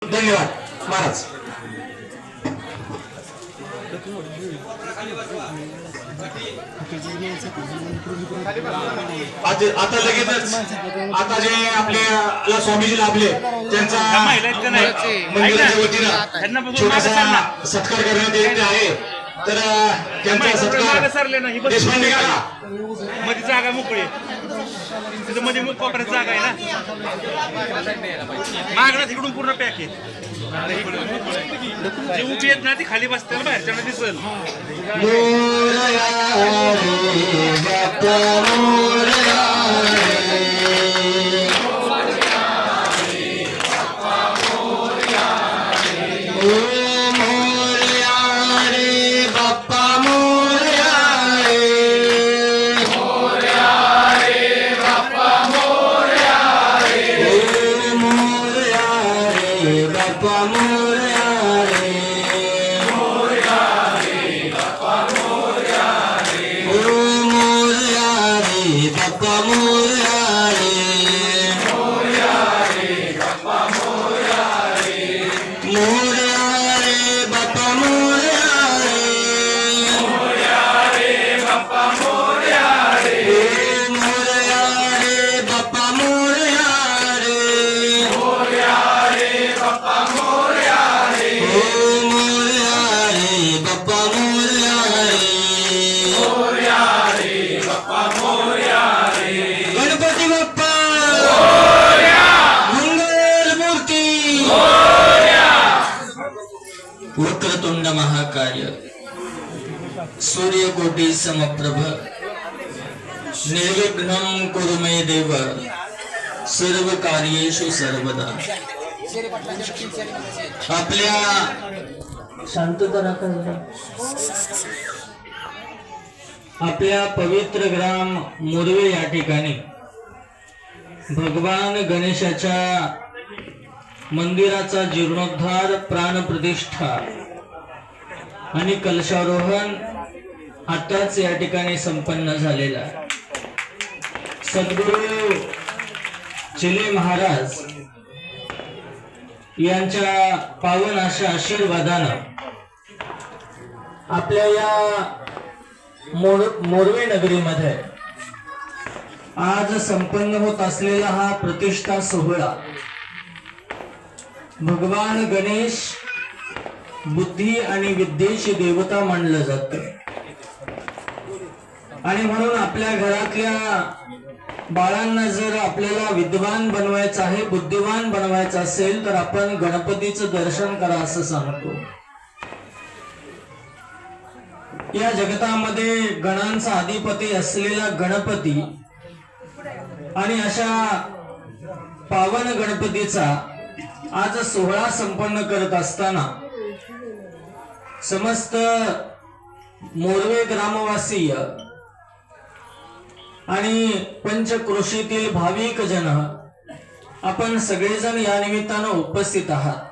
धन्यवाद महाराज. आता लगेचच आता जे आपल्या स्वामीजी लाभले त्यांचा मंदिराच्या वतीनं छोटासा सत्कार करण्यात येत आहे. तर त्यांचा सत्कार देशपांडे काका मध्ये जागा मोकळी तिथं मध्ये मुख कोपऱ्यात जागा आहे ना मागणं तिकडून पूर्ण पॅक आहे. जी उभी आहेत ना ती खाली बसते बाहेरच्या दिसल. वक्रतुंड महाकाय सूर्यकोटि समप्रभ निर्विघ्नं कुरु मे देव सर्व कार्येषु सर्वदा. आपल्या शांतता राखा. आपल्या पवित्र ग्राम मोरवे या ठिकाणी भगवान गणेशाच्या मंदिराचा जीर्णोद्धार, प्राणप्रतिष्ठा आणि कलशारोहण आताच या ठिकाणी संपन्न झालेला. सद्गुरु चिले महाराज यांच्या पावन अशा आशीर्वादानं आपल्या या मोरवे नगरीमध्ये आज संपन्न होत असलेला हा प्रतिष्ठा सोहळा भगवान गणेश बुद्धी आणि विद्येची देवता मानलं जातं. आणि म्हणून आपल्या घरातल्या बाळांना जर आपल्याला विद्वान बनवायचं आहे, बुद्धिवान बनवायचं असेल तर आपण गणपतीचं दर्शन करा असं सांगतो. या जगतामध्ये गणांचा अधिपती असलेला गणपती आणि अशा पावन गणपतीचा आज सोहळा संपन्न करत असताना समस्त मोरवे ग्रामवासीय आणि पंचक्रोशीतील भाविक जन आपण सगळेजण या निमित्तानं उपस्थित आहात.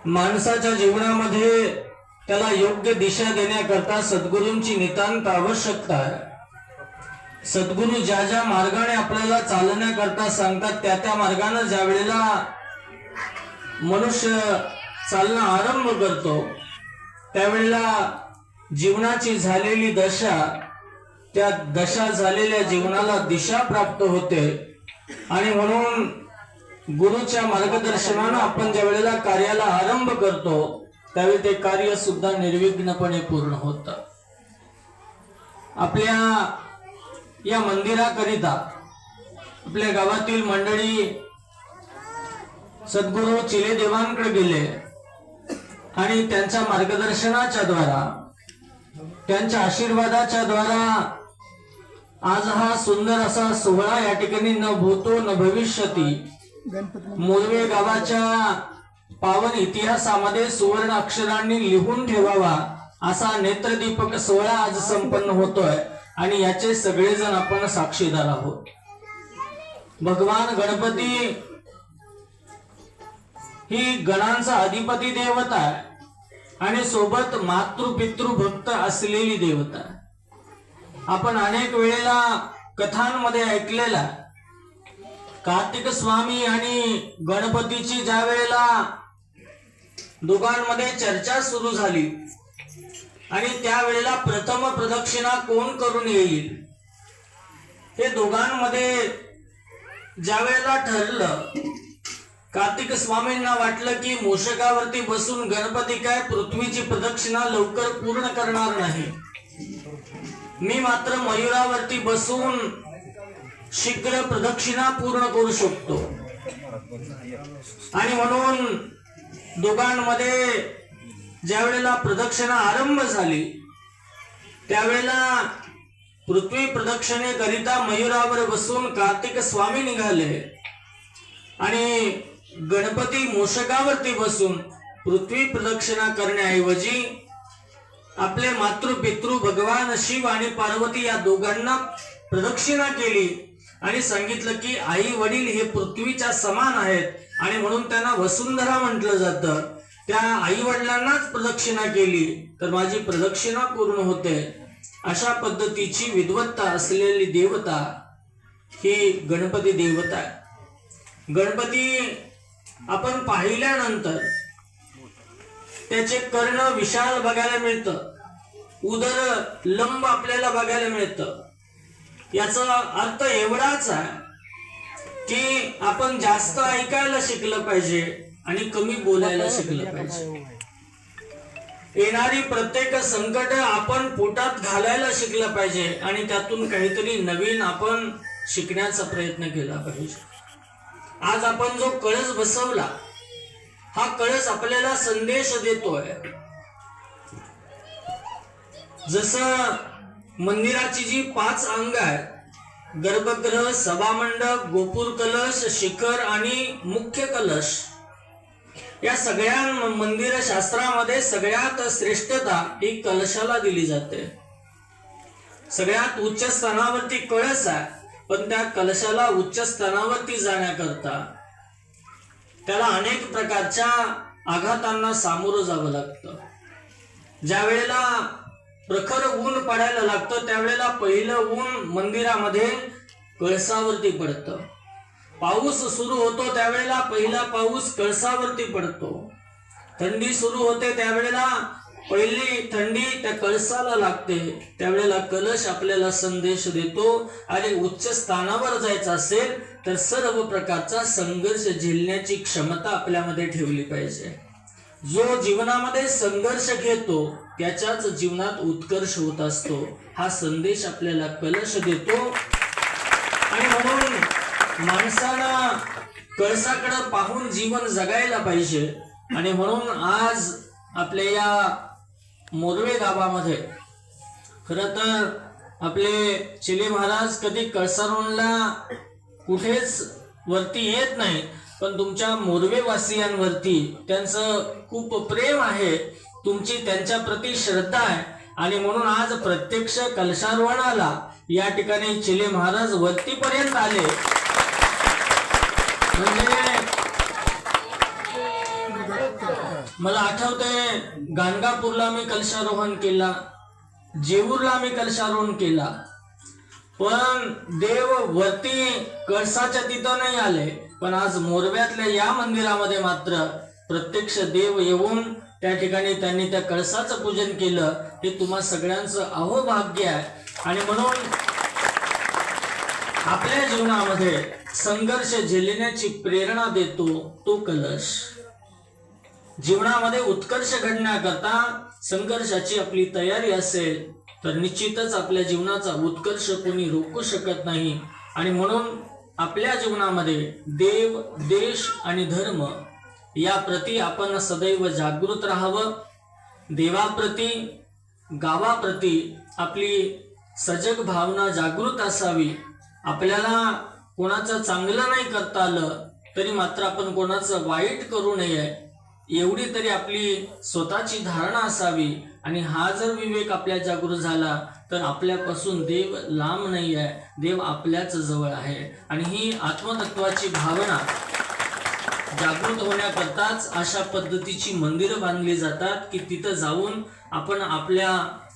माणसाच्या जीवनामध्ये त्याला योग्य दिशा देण्याकरता सद्गुरूंची नितांत आवश्यकता आहे. सद्गुरू ज्या ज्या मार्गाने आपल्याला चालण्याकरता सांगतात त्या त्या मार्गाने ज्या वेळेला मनुष्य चालणं आरंभ करतो त्यावेळेला जीवनाची झालेली दशा, त्या दशा झालेल्या जीवनाला दिशा प्राप्त होते. आणि म्हणून गुरुच्या मार्गदर्शनानं आपण ज्या वेळेला कार्याला आरंभ करतो त्यावेळी ते कार्य सुद्धा निर्विघ्नपणे पूर्ण होतं. आपल्या या मंदिराकरिता आपल्या गावातील मंडळी सद्गुरू चिले देवांकडे गेले आणि त्यांच्या मार्गदर्शनाच्या द्वारा, त्यांच्या आशीर्वादाच्या द्वारा आज हा सुंदर असा सोहळा या ठिकाणी न भूतो न भविष्यती मोरवे गावाच्या पावन इतिहासामध्ये सुवर्ण अक्षरांनी लिहून ठेवावा असा नेत्रदीपक सोहळा आज संपन्न होतोय. आणि याचे सगळेजण आपण साक्षीदार आहोत. भगवान गणपती ही गणांचा अधिपती देवता आहे आणि सोबत मातृ पितृ भक्त असलेली देवता. आपण अनेक वेळेला कथांमध्ये ऐकलेला कार्तिक स्वामी आणि गणपतीची ज्या वेळेला दोघांमध्ये चर्चा सुरू झाली आणि त्यावेळेला प्रथम प्रदक्षिणा कोण करून येईल हे दोघांमध्ये ज्या वेळेला ठरलं, कार्तिक स्वामींना वाटलं की मूषकावरती बसून गणपती काय पृथ्वीची प्रदक्षिणा लवकर पूर्ण करणार नाही, मी मात्र मयुरावरती बसून शीघ्र प्रदक्षिणा पूर्ण करू शकतो. आणि म्हणून दोघांमध्ये ज्या वेळेला प्रदक्षिणा आरंभ झाली त्यावेळेला पृथ्वी प्रदक्षिणेकरिता मयुरावर बसून कार्तिक स्वामी निघाले आणि गणपती मूषकावरती बसून पृथ्वी प्रदक्षिणा करण्याऐवजी आपले मातृपितृ भगवान शिव आणि पार्वती या दोघांना प्रदक्षिणा केली आणि सांगितलं की आई वडील हे पृथ्वीच्या समान आहेत आणि म्हणून त्यांना वसुंधरा म्हटलं जातं. त्या आई वडिलांनाच प्रदक्षिणा केली तर माझी प्रदक्षिणा पूर्ण होते. अशा पद्धतीची विद्वत्ता असलेली देवता ही गणपती देवता आहे. गणपती आपण पाहिल्यानंतर त्याचे कर्ण विशाल बघायला मिळतं, उदर लंब आपल्याला बघायला मिळतं. याचा अर्थ एवढाच आहे की आपण जास्त ऐकायला शिकलं पाहिजे आणि कमी बोलायला शिकलं पाहिजे. येणारी प्रत्येक संकट आपण पोटात घालायला शिकलं पाहिजे आणि त्यातून काहीतरी नवीन आपण शिकण्याचा प्रयत्न केला पाहिजे. आज आपण जो कळस बसवला हा कळस आपल्याला संदेश देतोय. जसं मंदिराची जी 5 अंग आहेत, गर्भगृह, सभामंडप, गोपुर कलश, शिखर आणि मुख्य कलश, या सगळ्या मंदिर शास्त्रामध्ये सगळ्यात श्रेष्ठता ही कलशाला दिली जाते. सगळ्यात उच्च स्थानावरती कळस आहे, पण त्या कलशाला उच्च स्थानावरती जाण्याकरता त्याला अनेक प्रकारच्या आघातांना सामोरं जावं लागतं. ज्या वेळेला प्रखर ऊन पडायला लागतं त्यावेळेला पहिलं ऊन मंदिरामध्ये कळसावरती पडतं. पाऊस सुरू होतो त्यावेळेला पहिला पाऊस कळसावरती पडतो. थंडी सुरू होते त्यावेळेला पहिली थंडी त्या कळसाला लागते. त्यावेळेला कलश आपल्याला संदेश देतो आणि उच्च स्थानावर जायचं असेल तर सर्व प्रकारचा संघर्ष झेलण्याची क्षमता आपल्यामध्ये ठेवली पाहिजे. जो जीवनामध्ये संघर्ष घेतो त्याच्याच जीवनात उत्कर्ष होत असतो, हा संदेश आपल्याला कलश देतो. आणि म्हणून माणसाला कळसाकडे पाहून जीवन जगायला पाहिजे. आणि म्हणून आज आपल्या या मोरवे गावामध्ये खरं तर आपले चिले महाराज कधी कळसारोणला कुठेच वरती येत नाही, पण तुमच्या मोरवे वासियांवरती त्यांचं खूप प्रेम आहे, तुमची त्यांच्या प्रती श्रद्धा आहे. आणि म्हणून आज प्रत्यक्ष कलशारोहणाला या ठिकाणी चिले महाराज वरतीपर्यंत आले. म्हणजे मला आठवतंय गाणगापूरला मी कलशारोहण केला, जेऊरला मी कलशारोहण केला, पण देव वरती कळसाच्या तिथं नाही आले. पण आज मोरव्यातल्या या मंदिरामध्ये मात्र प्रत्यक्ष देव येऊन त्या ठिकाणी त्यांनी त्या कळसाचं पूजन केलं. हे तुम्हा सगळ्यांचं अहोभाग्य आहे. आणि म्हणून आपल्या जीवनामध्ये संघर्ष झेलण्याची प्रेरणा देतो तो कलश. जीवनामध्ये उत्कर्ष घडण्याकरता संघर्षाची आपली तयारी असेल तर निश्चितच आपल्या जीवनाचा उत्कर्ष कोणी रोखू शकत नाही. आणि म्हणून आपल्या जीवनामध्ये देव, देश आणि धर्म या प्रती आपण सदैव जागृत राहावं. देवाप्रती, गावाप्रती आपली सजग भावना जागृत असावी. आपल्याला कोणाचं चांगलं नाही करता आलं तरी मात्र आपण कोणाचं वाईट करू नये एवढी तरी आपली स्वतःची धारणा असावी. आणि हा जर विवेक आपल्या जागृत झाला तर आपल्यापासून देव लांब नाही आहे, देव आपल्याच जवळ आहे. आणि ही आत्मतत्वाची भावना जागृत होण्याकरताच अशा पद्धतीची मंदिरं बांधली जातात की तिथं जाऊन आपण आपल्या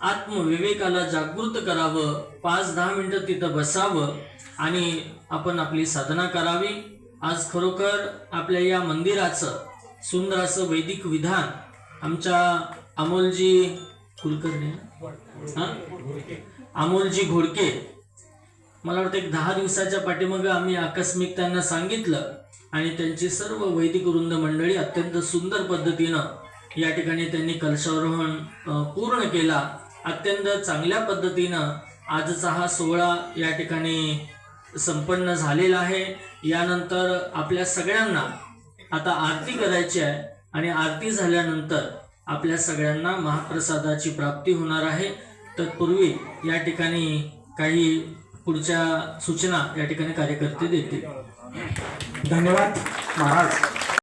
आत्मविवेकाला जागृत करावं, 5-10 मिनिटं तिथं बसावं आणि आपण आपली साधना करावी. आज खरोखर आपल्या या मंदिराचं सुंदर असं वैदिक विधान आमच्या अमोलजी कुलकर्णी अमोलजी घोडके, मला वाटतं एक 10 दिवसाच्या पाठीमागे आम्ही आकस्मिक त्यांना सांगितलं आणि त्यांची सर्व वैदिक वृंद मंडळी अत्यंत सुंदर पद्धतीनं या ठिकाणी त्यांनी कलशारोहण पूर्ण केला. अत्यंत चांगल्या पद्धतीनं आजचा हा सोहळा या ठिकाणी संपन्न झालेला आहे. यानंतर आपल्या सगळ्यांना आता आरती करायची आहे आणि आरती झाल्यानंतर आपल्या सगळ्यांना महाप्रसादाची प्राप्ती होणार आहे. तत्पूर्वी या ठिकाणी काही पुढच्या सूचना या ठिकाणी कार्यकर्ते देतील. धन्यवाद महाराज.